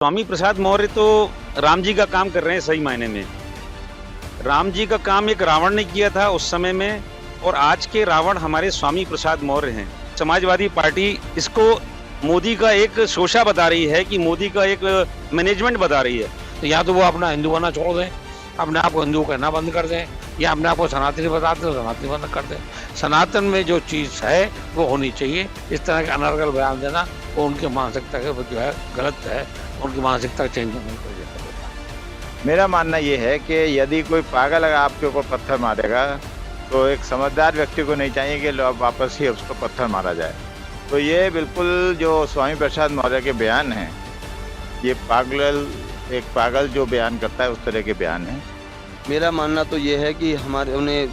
स्वामी प्रसाद मौर्य तो राम जी का काम कर रहे हैं सही मायने में। राम जी का काम एक रावण ने किया था उस समय में, और आज के रावण हमारे स्वामी प्रसाद मौर्य हैं। समाजवादी पार्टी इसको मोदी का एक शोषा बता रही है कि मोदी का एक मैनेजमेंट बता रही है। तो या तो वो अपना हिंदू बनना छोड़ दें, अपने आप को हिंदू कहना बंद कर दें, या अपने आप को सनातनी बताते हैं तो सनातनी बंद कर दें। सनातन में जो चीज़ है वो होनी चाहिए। इस तरह के अनर्गल बयान देना वो उनकी मानसिकता के जो है गलत है, उनकी मानसिकता चेंज होने की वजह से। मेरा मानना ये है कि यदि कोई पागल अगर आपके ऊपर पत्थर मारेगा तो एक समझदार व्यक्ति को नहीं चाहिए कि वापस ही उसको पत्थर मारा जाए। तो ये बिल्कुल जो स्वामी प्रसाद मौर्य के बयान हैं, ये एक पागल जो बयान करता है उस तरह के बयान हैं। मेरा मानना तो ये है कि हमारे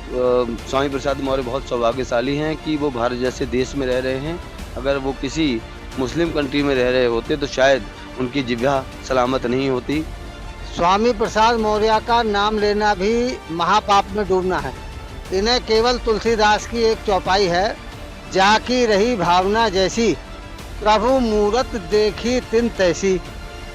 स्वामी प्रसाद मौर्य बहुत सौभाग्यशाली हैं कि वो भारत जैसे देश में रह रहे हैं। अगर वो किसी मुस्लिम कंट्री में रह रहे होते तो शायद उनकी जिह्वा सलामत नहीं होती। स्वामी प्रसाद मौर्य का नाम लेना भी महापाप में डूबना है। इन्हें केवल तुलसीदास की एक चौपाई है, जाकी रही भावना जैसी, प्रभु मूरत देखी तिन तैसी।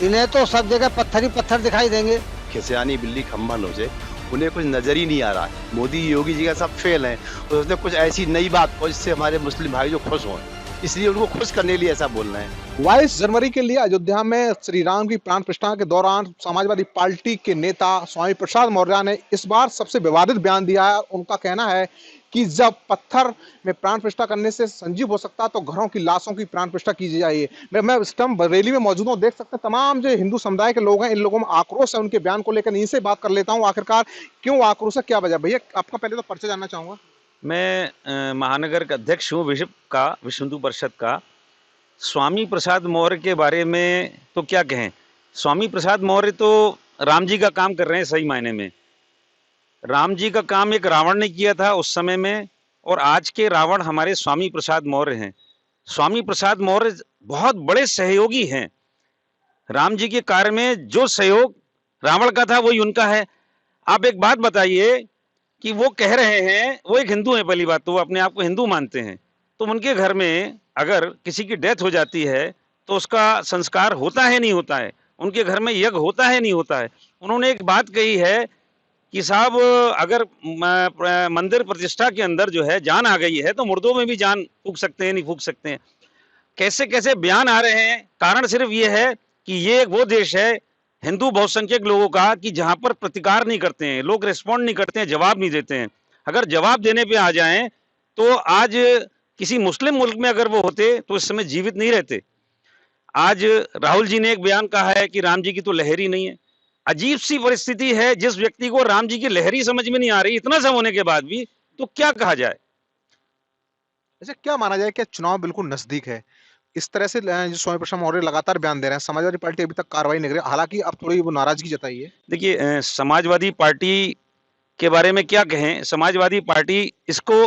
इन्हें तो सब जगह पत्थर ही पत्थर दिखाई देंगे। खिसियानी बिल्ली खम्भा नोचे, उन्हें कुछ नजर ही नहीं आ रहा है। मोदी योगी जी का सब फेल है, और उसने कुछ ऐसी नई बात हो जिससे हमारे मुस्लिम भाई जो खुश हों, इसलिए उनको खुश करने के लिए ऐसा बोल रहे हैं। 22 जनवरी के लिए अयोध्या में श्री राम की प्राण प्रतिष्ठा के दौरान समाजवादी पार्टी के नेता स्वामी प्रसाद मौर्य ने इस बार सबसे विवादित बयान दिया है। उनका कहना है कि जब पत्थर में प्राण प्रतिष्ठा करने से संजीव हो सकता तो घरों की लाशों की प्राण प्रतिष्ठा की जाए। मैं इस टाइम बरेली में मौजूद हूँ, देख सकते हैं तमाम जो हिंदू समुदाय के लोग हैं, इन लोगों में आक्रोश है उनके बयान को लेकर। इनसे बात कर लेता हूँ, आखिरकार क्यों आक्रोश है, क्या वजह। भैया आपका पहले तो परिचय जानना चाहूंगा। मैं महानगर का अध्यक्ष हूँ विश्व हिंदू परिषद का। स्वामी प्रसाद मौर्य के बारे में तो क्या कहें। स्वामी प्रसाद मौर्य तो राम जी का काम कर रहे हैं सही मायने में। राम जी का काम एक रावण ने किया था उस समय में, और आज के रावण हमारे स्वामी प्रसाद मौर्य हैं। स्वामी प्रसाद मौर्य बहुत बड़े सहयोगी हैं। राम जी के कार्य में जो सहयोग रावण का था वही उनका है। आप एक बात बताइए कि वो कह रहे हैं, वो एक हिंदू है, पहली बात तो वो अपने आप को हिंदू मानते हैं, तो उनके घर में अगर किसी की डेथ हो जाती है तो उसका संस्कार होता है नहीं होता है, उनके घर में यज्ञ होता है नहीं होता है। उन्होंने एक बात कही है कि साहब अगर मंदिर प्रतिष्ठा के अंदर जो है जान आ गई है तो मुर्दों में भी जान फूंक सकते हैं, नहीं फूंक सकते हैं। कैसे कैसे बयान आ रहे हैं। कारण सिर्फ ये है कि ये वो देश है हिंदू बहुसंख्यक लोगों का कि जहां पर प्रतिकार नहीं करते हैं लोग, रिस्पॉन्ड नहीं करते हैं, जवाब नहीं देते हैं। अगर जवाब देने पे आ जाएं तो आज किसी मुस्लिम मुल्क में अगर वो होते तो इस समय जीवित नहीं रहते। आज राहुल जी ने एक बयान कहा है कि राम जी की तो लहर ही नहीं है। अजीब सी परिस्थिति है, जिस व्यक्ति को राम जी की लहरी समझ में नहीं आ रही, इतना सब होने के बाद भी, तो क्या कहा जाए। अच्छा, क्या माना जाए कि चुनाव बिल्कुल नजदीक है, इस तरह से जो स्वामी प्रसाद मौर्य लगातार बयान दे रहे हैं, समाजवादी पार्टी अभी तक कार्रवाई नहीं कर रही, हालांकि अब थोड़ी वो नाराजगी जताई है। देखिए समाजवादी पार्टी के बारे में क्या कहें। समाजवादी पार्टी इसको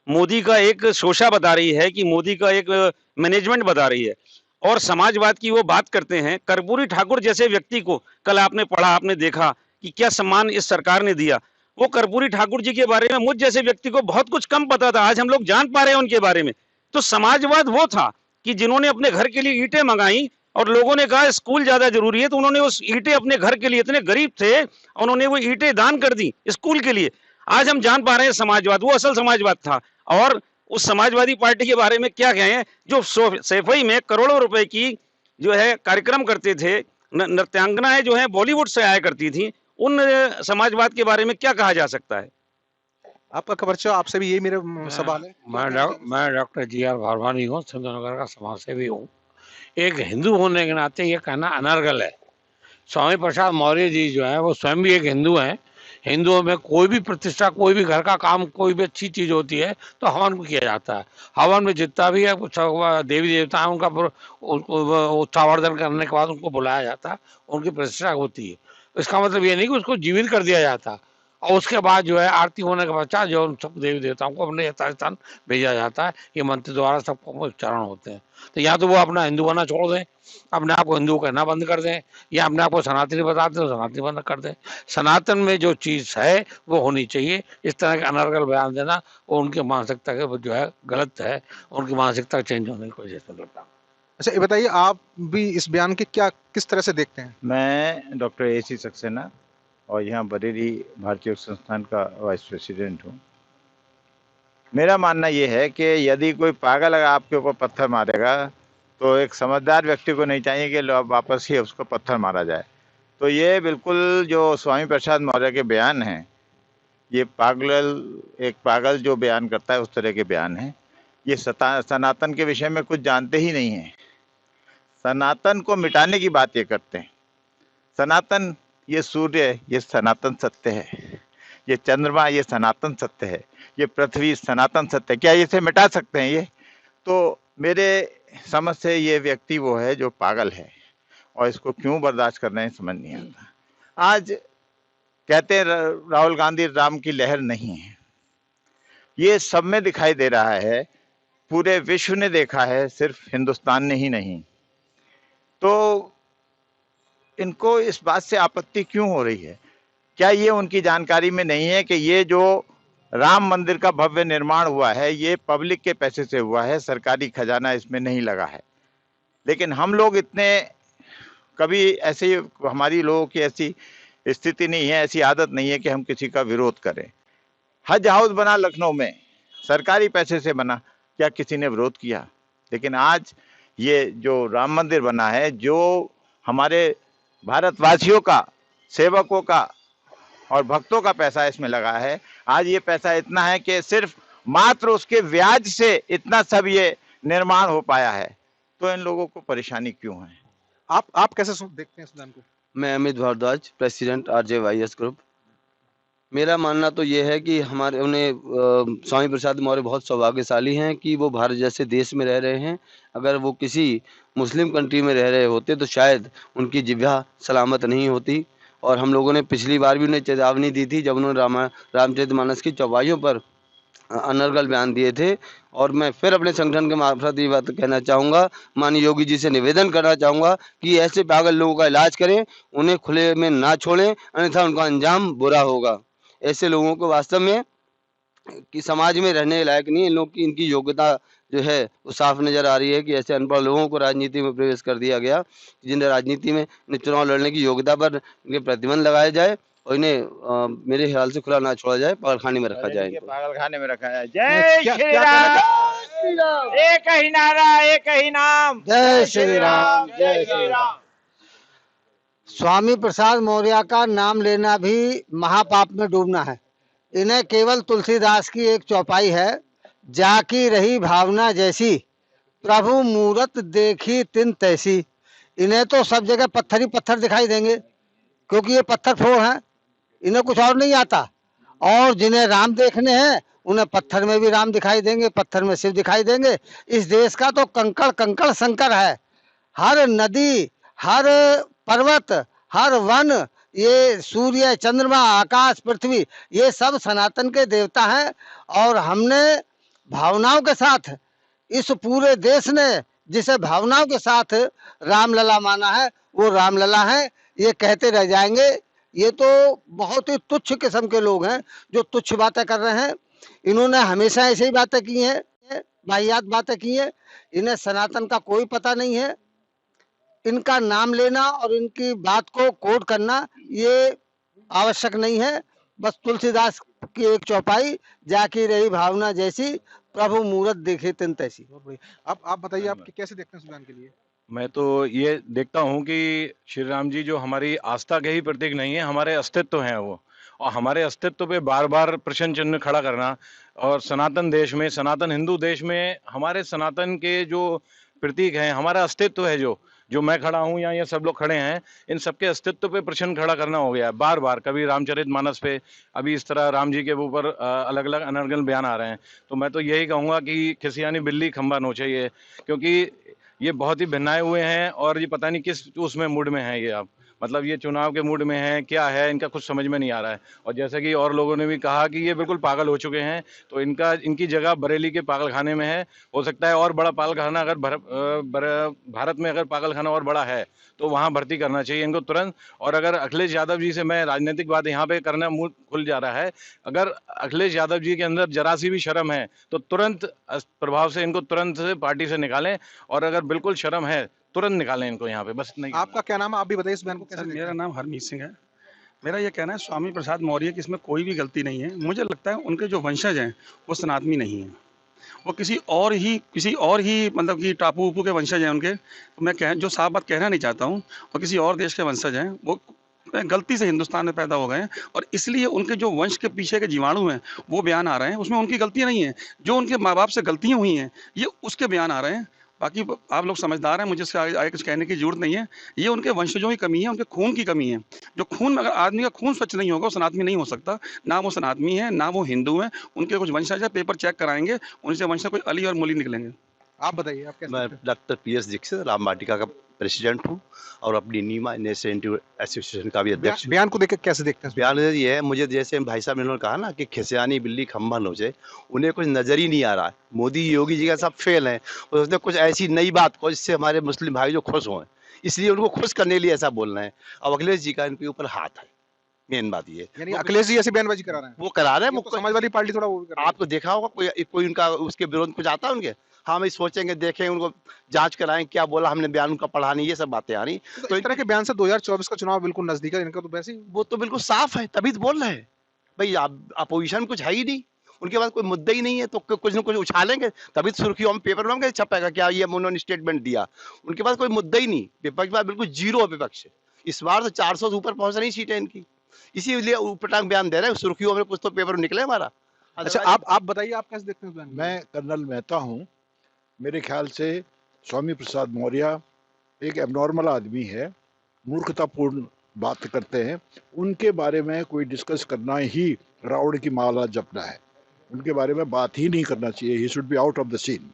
मोदी का एक शोषा बता रही है कि मोदी का एक मैनेजमेंट बता रही है, और समाजवाद की वो बात करते हैं। कर्पूरी ठाकुर जैसे व्यक्ति को कल आपने पढ़ा, आपने देखा कि क्या सम्मान इस सरकार ने दिया। वो कर्पूरी ठाकुर जी के बारे में मुझ जैसे व्यक्ति को बहुत कुछ कम पता था, आज हम लोग जान पा रहे हैं उनके बारे में। तो समाजवाद वो था कि जिन्होंने अपने घर के लिए ईंटें मंगाई और लोगों ने कहा स्कूल ज्यादा जरूरी है, तो उन्होंने उस ईंटें अपने घर के लिए, इतने गरीब थे उन्होंने वो ईंटें दान कर दी स्कूल के लिए। आज हम जान पा रहे हैं समाजवाद वो असल समाजवाद था। और उस समाजवादी पार्टी के बारे में क्या कहें जो सैफई में करोड़ों रुपए की जो है कार्यक्रम करते थे, नृत्यांगनाएं जो है बॉलीवुड से आया करती थी, उन समाजवाद के बारे में क्या कहा जा सकता है। आपका परिचय, आपसे भी यही मेरा सवाल है। मैं डॉक्टर जी.आर. भारवानी हूँ, सिंधुनगर का समाज सेवी हूँ। एक हिंदू होने के नाते ये कहना अनर्गल है। स्वामी प्रसाद मौर्य जी जो है वो स्वयं भी एक हिंदू हैं। हिंदुओं में कोई भी प्रतिष्ठा, कोई भी घर का काम, कोई भी अच्छी चीज होती है तो हवन को किया जाता है। हवन में जितना भी है देवी देवता है उनका उत्सावर्धन करने के बाद उनको बुलाया जाता है, उनकी प्रतिष्ठा होती है। इसका मतलब ये नहीं कि उसको जीवित कर दिया जाता, और उसके बाद जो है आरती होने के पश्चात जो उन सब देवी देवताओं को अपने यथास्थान भेजा जाता है। ये मंत्र द्वारा सबको उच्चारण होते हैं। तो या तो वो अपना हिंदू बनना छोड़ दें, अपने आप को हिंदू कहना बंद कर दें, या अपने आप को सनातनी बताते हैं तो सनातनी बंद कर दें। सनातन में जो चीज़ है वो होनी चाहिए। इस तरह के अनर्गल बयान देना वो उनकी मानसिकता के जो है गलत है, उनकी मानसिकता चेंज होने की वजह से लगता है। अच्छा ये बताइए, आप भी इस बयान के क्या किस तरह से देखते हैं? मैं डॉक्टर AC सक्सेना और यहाँ बरेली भारतीय योग संस्थान का वाइस प्रेसिडेंट हूँ। मेरा मानना ये है कि यदि कोई पागल अगर आपके ऊपर पत्थर मारेगा तो एक समझदार व्यक्ति को नहीं चाहिए कि वापस ही उसको पत्थर मारा जाए। तो ये बिल्कुल जो स्वामी प्रसाद मौर्य के बयान हैं, ये एक पागल जो बयान करता है उस तरह के बयान हैं। ये सनातन के विषय में कुछ जानते ही नहीं हैं। सनातन को मिटाने की बात ये करते हैं। सनातन, ये सूर्य, ये सनातन सत्य है। ये चंद्रमा, ये सनातन सत्य है। ये पृथ्वी सनातन सत्य है। क्या इसे मिटा सकते हैं ये? तो मेरे समझ से ये व्यक्ति वो है जो पागल है और इसको क्यों बर्दाश्त कर रहे हैं समझ नहीं आता। आज कहते हैं राहुल गांधी राम की लहर नहीं है, ये सब में दिखाई दे रहा है, पूरे विश्व ने देखा है, सिर्फ हिंदुस्तान ने ही नहीं। तो इनको इस बात से आपत्ति क्यों हो रही है? क्या ये उनकी जानकारी में नहीं है कि ये जो राम मंदिर का भव्य निर्माण हुआ है ये पब्लिक के पैसे से हुआ है, सरकारी खजाना इसमें नहीं लगा है। लेकिन हम लोग इतने कभी ऐसे, हमारी लोगों की ऐसी स्थिति नहीं है, ऐसी आदत नहीं है कि हम किसी का विरोध करें। हज हाउस बना लखनऊ में, सरकारी पैसे से बना, क्या किसी ने विरोध किया? लेकिन आज ये जो राम मंदिर बना है, जो हमारे भारतवासियों का, सेवकों का और भक्तों का पैसा इसमें लगा है, आज ये पैसा इतना है कि सिर्फ मात्र उसके ब्याज से इतना सब ये निर्माण हो पाया है। तो इन लोगों को परेशानी क्यों है? आप कैसे देखते हैं इस बयान को? मैं Amit Bhardwaj, president RJYS group. मेरा मानना तो ये है कि हमारे स्वामी प्रसाद मौर्य बहुत सौभाग्यशाली हैं कि वो भारत जैसे देश में रह रहे हैं। अगर वो किसी मुस्लिम कंट्री में रह रहे होते तो शायद उनकी जिह्वा सलामत नहीं होती। और हम लोगों ने पिछली बार भी उन्हें चेतावनी दी थी जब उन्होंने रामचरितमानस की चौपाइयों पर अनर्गल बयान दिए थे। और मैं फिर अपने संगठन के मार्फत ये बात कहना चाहूँगा, माननीय योगी जी से निवेदन करना चाहूँगा कि ऐसे पागल लोगों का इलाज करें, उन्हें खुले में ना छोड़ें, अन्यथा उनका अंजाम बुरा होगा। ऐसे लोगों को वास्तव में कि समाज में रहने लायक नहीं है। इन लोग की, इनकी योग्यता जो है वो साफ नज़र आ रही है कि ऐसे अनपढ़ लोगों को राजनीति में प्रवेश कर दिया गया, जिन्हें राजनीति में चुनाव लड़ने की योग्यता पर इनके प्रतिबंध लगाया जाए और इन्हें मेरे ख्याल से खुला ना छोड़ा जाए, पागलखाने में रखा जाए। पागलखाने में रखा जाए। जय श्री राम, एक ही नारा, एक ही नाम, जय श्री राम, जय श्री राम। स्वामी प्रसाद मौर्य का नाम लेना भी महापाप में डूबना है। इन्हें केवल तुलसीदास की एक चौपाई है, जाकी रही भावना जैसी, प्रभु मूरत देखी तिन तैसी। इन्हें तो सब जगह पत्थर ही पत्थर दिखाई देंगे, क्योंकि ये पत्थर फोड़ हैं, इन्हें कुछ और नहीं आता। और जिन्हें राम देखने हैं उन्हें पत्थर में भी राम दिखाई देंगे, पत्थर में शिव दिखाई देंगे। इस देश का तो कंकड़ कंकड़ संकर है। हर नदी, हर पर्वत, हर वन, ये सूर्य, चंद्रमा, आकाश, पृथ्वी, ये सब सनातन के देवता हैं। और हमने भावनाओं के साथ, इस पूरे देश ने जिसे भावनाओं के साथ रामलला माना है वो रामलला है। ये कहते रह जाएंगे। ये तो बहुत ही तुच्छ किस्म के लोग हैं जो तुच्छ बातें कर रहे हैं। इन्होंने हमेशा ऐसे ही बातें की हैं, वाहियात बातें की हैं। इन्हें सनातन का कोई पता नहीं है। इनका नाम लेना और इनकी बात को कोट करना ये आवश्यक नहीं है। बस तुलसीदास की एक चौपाई, जाकी रही भावना जैसी, प्रभु मूरत देखे तिन तैसी। अब आप बताइए, आप कैसे देखते हैं इस बयान के लिए? मैं तो ये देखता हूँ कि श्री राम जी जो हमारी आस्था के ही प्रतीक नहीं है, हमारे अस्तित्व हैं वो। और हमारे अस्तित्व पे बार बार प्रश्न चिन्ह खड़ा करना, और सनातन देश में, सनातन हिंदू देश में हमारे सनातन के जो प्रतीक हैं, हमारा अस्तित्व है, जो मैं खड़ा हूँ या ये सब लोग खड़े हैं, इन सबके अस्तित्व पे प्रश्न खड़ा करना हो गया है बार बार। कभी रामचरितमानस पे, अभी इस तरह राम जी के ऊपर अलग अलग अनर्गल बयान आ रहे हैं। तो मैं तो यही कहूँगा कि खिसियानी बिल्ली खंबा नोचे ये, क्योंकि ये बहुत ही भिन्नाए हुए हैं और ये पता नहीं किस उसमें मूड में है ये। आप मतलब ये चुनाव के मूड में है, क्या है, इनका कुछ समझ में नहीं आ रहा है। और जैसा कि और लोगों ने भी कहा कि ये बिल्कुल पागल हो चुके हैं, तो इनकी जगह बरेली के पागल खाने में है। हो सकता है और बड़ा पागल खाना अगर भारत में अगर पागल खाना और बड़ा है तो वहाँ भर्ती करना चाहिए इनको तुरंत। और अगर अखिलेश यादव जी से, मैं राजनीतिक बात यहाँ पे करना मुंह खुल जा रहा है, अगर अखिलेश यादव जी के अंदर जरा सी भी शर्म है तो तुरंत प्रभाव से इनको तुरंत से पार्टी से निकालें, और अगर बिल्कुल शर्म है तुरंत निकालें इनको यहाँ पे, बस नहीं। आपका क्या नाम है, आप भी बताइए इस बयान को कैसे सर देखते मेरा हैं? नाम हरमीत सिंह है। मेरा ये कहना है स्वामी प्रसाद मौर्य की इसमें कोई भी गलती नहीं है। मुझे लगता है उनके जो वंशज हैं वो सनातनी नहीं हैं, वो किसी और ही मतलब कि टापू उपू के वंशज हैं उनके। तो जो साफ बात कहना नहीं चाहता हूँ, और किसी और देश के वंशज हैं, वो गलती से हिंदुस्तान में पैदा हो गए हैं, और इसलिए उनके जो वंश के पीछे के जीवाणु हैं वो बयान आ रहे हैं। उसमें उनकी गलतियाँ नहीं हैं, जो उनके माँ बाप से गलतियाँ हुई हैं ये उसके बयान आ रहे हैं। बाकी आप लोग समझदार हैं, मुझे इसके आगे कुछ कहने की जरूरत नहीं है। ये उनके वंशजों की कमी है, उनके खून की कमी है। जो खून में, अगर आदमी का खून स्वच्छ नहीं होगा वो सनातनी नहीं हो सकता। ना वो सनातनी है, ना वो हिंदू है। उनके कुछ वंशज है, पेपर चेक कराएंगे, उनसे वंशज कोई अली और मुली निकलेंगे। आप बताइए, आप कैसे मैं देखते हैं? डॉक्टर पीएस दीक्षित राम वाटिका का प्रेसिडेंट हूँ और अपनी नीमा इनिशिएटिव एसोसिएशन का भी अध्यक्ष हूँ। बयान को देख के कैसे देखते हैं? बयान ये है, मुझे जैसे भाई साहब ने उन्होंने कहा ना कि खिसियानी बिल्ली खम्भा नोचे, उन्हें कुछ नजर ही नहीं आ रहा है। मोदी योगी जी का सब फेल है, और उसने कुछ ऐसी नई बात को जिससे हमारे मुस्लिम भाई जो खुश हों, इसलिए उनको खुश करने के लिए ऐसा बोल रहे हैं। अब अखिलेश जी का इनके ऊपर हाथ है, मेन बात ये। यानी अखिलेश जी ऐसी बयानबाजी करा रहे हैं? वो करा रहे हैं, ये तो समाजवादी पार्टी थोड़ा वो भी कर रही है। आपको देखा होगा कोई उनका उसके विरोध कुछ आता है उनके? हाँ, हम सोचेंगे, देखें, उनको जांच कराएं क्या बोला, हमने बयान उनका पढ़ा नहीं, ये सब बातें आ रही। तो इस तरह के बयान से 2024 का चुनाव बिल्कुल नजदीक है, इनका तो वैसे ही वो तो बिल्कुल साफ है, तभी तो बोल रहे हैं भाई। अपोजिशन कुछ है ही नहीं, उनके पास कोई मुद्दा ही नहीं है, तो कुछ न कुछ उछालेंगे, तभी तो सुर्खियों में पेपर में छपेगा क्या ये उन्होंने स्टेटमेंट दिया। उनके पास कोई मुद्दा ही नहीं, विपक्ष के पास बिल्कुल जीरो विपक्ष। इस बार तो 400 से ऊपर पहुंच रही सीटें इनकी, इसीलिए ऊटपटांग बयान दे रहे हैं, सुर्खियों में कुछ तो पेपर निकले हमारा। अच्छा, आप बताइए, आप कैसे देखते हैं इस बयान को? मैं कर्नल मेहता हूँ। मेरे ख्याल से स्वामी प्रसाद मौर्य एक एबनॉर्मल आदमी है, मूर्खतापूर्ण बात करते हैं। उनके बारे में कोई डिस्कस करना ही रावण की माला जपना है, उनके बारे में बात ही नहीं करना चाहिए। He should be out of the scene.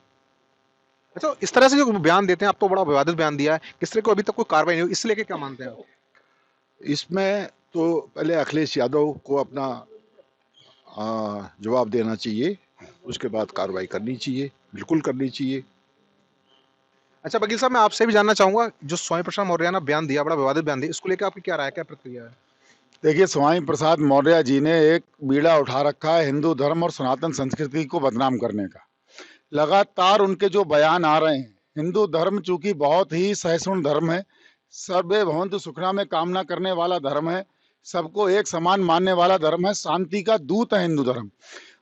अच्छा, इस तरह से जो बयान देते हैं, आप तो बड़ा विवादित बयान दिया है, किस तरह को अभी तक कोई कार्रवाई नहीं हुई, इसलिए क्या मानते हैं आप? इसमें तो पहले अखिलेश यादव को अपना जवाब देना चाहिए, उसके बाद कार्रवाई करनी चाहिए, बिल्कुल करनी चाहिए। अच्छा वकील साहब, मैं आपसे भी जानना चाहूंगा, जो स्वामी प्रसाद मौर्य ने बयान दिया, बड़ा विवादित बयान दिया, इसको लेकर आपकी क्या राय, क्या प्रतिक्रिया है? देखिए, स्वामी प्रसाद मौर्य जी ने एक बीड़ा उठा रखा है हिंदू धर्म और सनातन संस्कृति को बदनाम करने का। लगातार उनके जो बयान आ रहे हैं, हिंदू धर्म चूंकि बहुत ही सहिष्णु धर्म है, सर्वे भवन्तु सुखिनः में कामना करने वाला धर्म है, सबको एक समान मानने वाला धर्म है, शांति का दूत है हिंदू धर्म।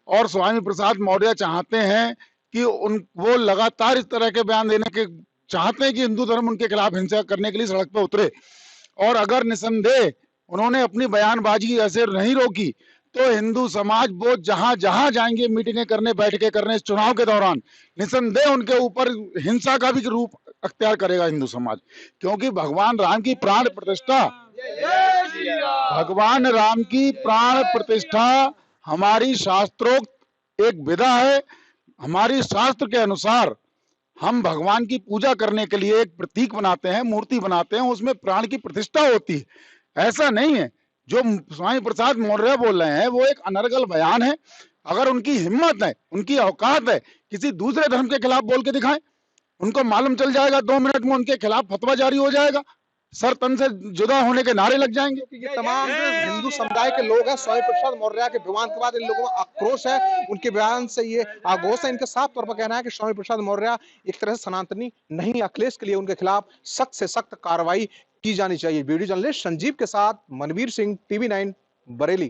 और स्वामी प्रसाद मौर्य चाहते हैं कि वो लगातार इस तरह के बयान देने के चाहते हैं कि हिंदू धर्म उनके खिलाफ हिंसा करने के लिए सड़क पर उतरे। और अगर निसंदेह उन्होंने अपनी बयानबाजी ऐसे नहीं रोकी तो हिंदू समाज वो जहां जहां जाएंगे मीटिंगें करने, बैठकें करने इस चुनाव के दौरान, निसंदेह उनके ऊपर हिंसा का भी रूप अख्तियार करेगा हिंदू समाज। क्योंकि भगवान राम की प्राण प्रतिष्ठा, भगवान राम की प्राण प्रतिष्ठा हमारी शास्त्रोक्त एक विधा है। हमारी शास्त्र के अनुसार हम भगवान की पूजा करने के लिए एक प्रतीक बनाते हैं, मूर्ति बनाते हैं, उसमें प्राण की प्रतिष्ठा होती है। ऐसा नहीं है जो स्वामी प्रसाद मौर्य बोल रहे हैं वो एक अनर्गल बयान है। अगर उनकी हिम्मत है, उनकी औकात है, किसी दूसरे धर्म के खिलाफ बोल के दिखाएं, उनको मालूम चल जाएगा 2 मिनट में उनके खिलाफ फतवा जारी हो जाएगा, सर तन से जुदा होने के नारे लग जाएंगे। ये तमाम जो हिंदू समुदाय के लोग हैं, स्वामी प्रसाद मौर्य के बयान के बाद इन लोगों में आक्रोश है, उनके बयान से ये आक्रोश है। इनका साफ तौर पर कहना है कि स्वामी प्रसाद मौर्य एक तरह से सनातनी नहीं, अखिलेश के लिए उनके खिलाफ सख्त से सख्त कार्रवाई की जानी चाहिए। वीडियो जर्नलिस्ट संजीव के साथ मनवीर सिंह, TV9 बरेली।